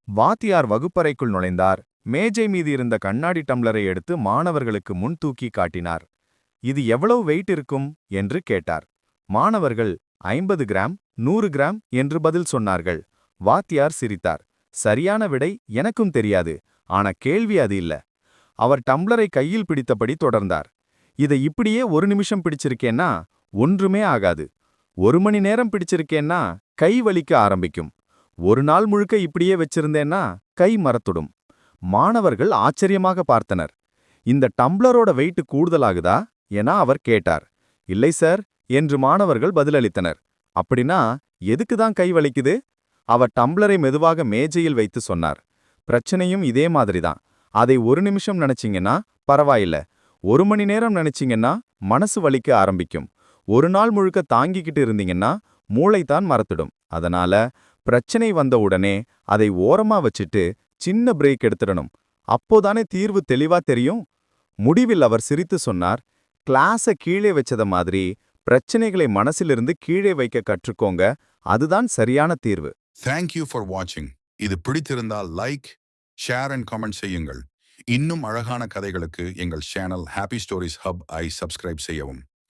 வாத்தியார் வகுப்பறைக்குள் நுழைந்தார். மேஜை மீது இருந்த கண்ணாடி டம்ளரை எடுத்து மாணவர்களுக்கு முன் தூக்கி காட்டினார். இது எவ்வளவு வெயிட் இருக்கும் என்று கேட்டார். மாணவர்கள் 50 கிராம், 100 கிராம் என்று பதில் சொன்னார்கள். வாத்தியார் சிரித்தார். சரியான விடை எனக்கும் தெரியாது, ஆனா கேள்வி அது இல்ல. அவர் டம்ளரை கையில் பிடித்தபடி தொடர்ந்தார். இதை இப்படியே ஒரு நிமிஷம் பிடிச்சிருக்கேன்னா ஒன்றுமே ஆகாது. 1 மணி நேரம் பிடிச்சிருக்கேன்னா கை வலிக்க ஆரம்பிக்கும். ஒரு நாள் முழுக்க இப்படியே வச்சிருந்தேன்னா கை மரத்துடும். மாணவர்கள் ஆச்சரியமாக பார்த்தனர். இந்த டம்ளரோட வெயிட் கூடுதலாகுதா என அவர் கேட்டார். இல்லை சார் என்று மாணவர்கள் பதிலளித்தனர். அப்படின்னா எதுக்கு தான் கை வலிக்குது? அவர் டம்ளரை மெதுவாக மேஜையில் வைத்து சொன்னார். பிரச்சனையும் இதே மாதிரிதான். அதை ஒரு நிமிஷம் நினைச்சீங்கன்னா பரவாயில்ல, 1 மணி நேரம் நினைச்சீங்கன்னா மனசு வலிக்க ஆரம்பிக்கும். ஒரு நாள் முழுக்க தாங்கிக்கிட்டு இருந்தீங்கன்னா மூளைதான் மறத்துடும். அதனால பிரச்சனை வந்த உடனே அதை ஓரமா வச்சுட்டு சின்ன பிரேக் எடுத்துடணும். அப்போதானே தீர்வு தெளிவா தெரியும். முடிவில் அவர் சிரித்து சொன்னார், கிளாஸ கீழே வச்சத மாதிரி பிரச்சனைகளை மனசிலிருந்து கீழே வைக்க கற்றுக்கோங்க. அதுதான் சரியான தீர்வு. தேங்க் யூ ஃபார் வாட்சிங். இது பிடித்திருந்தால் லைக், ஷேர் அண்ட் கமெண்ட் செய்யுங்கள். இன்னும் அழகான கதைகளுக்கு எங்கள் சேனல் ஹாப்பி ஸ்டோரிஸ் ஹப் ஐ சப்ஸ்கிரைப் செய்யவும்.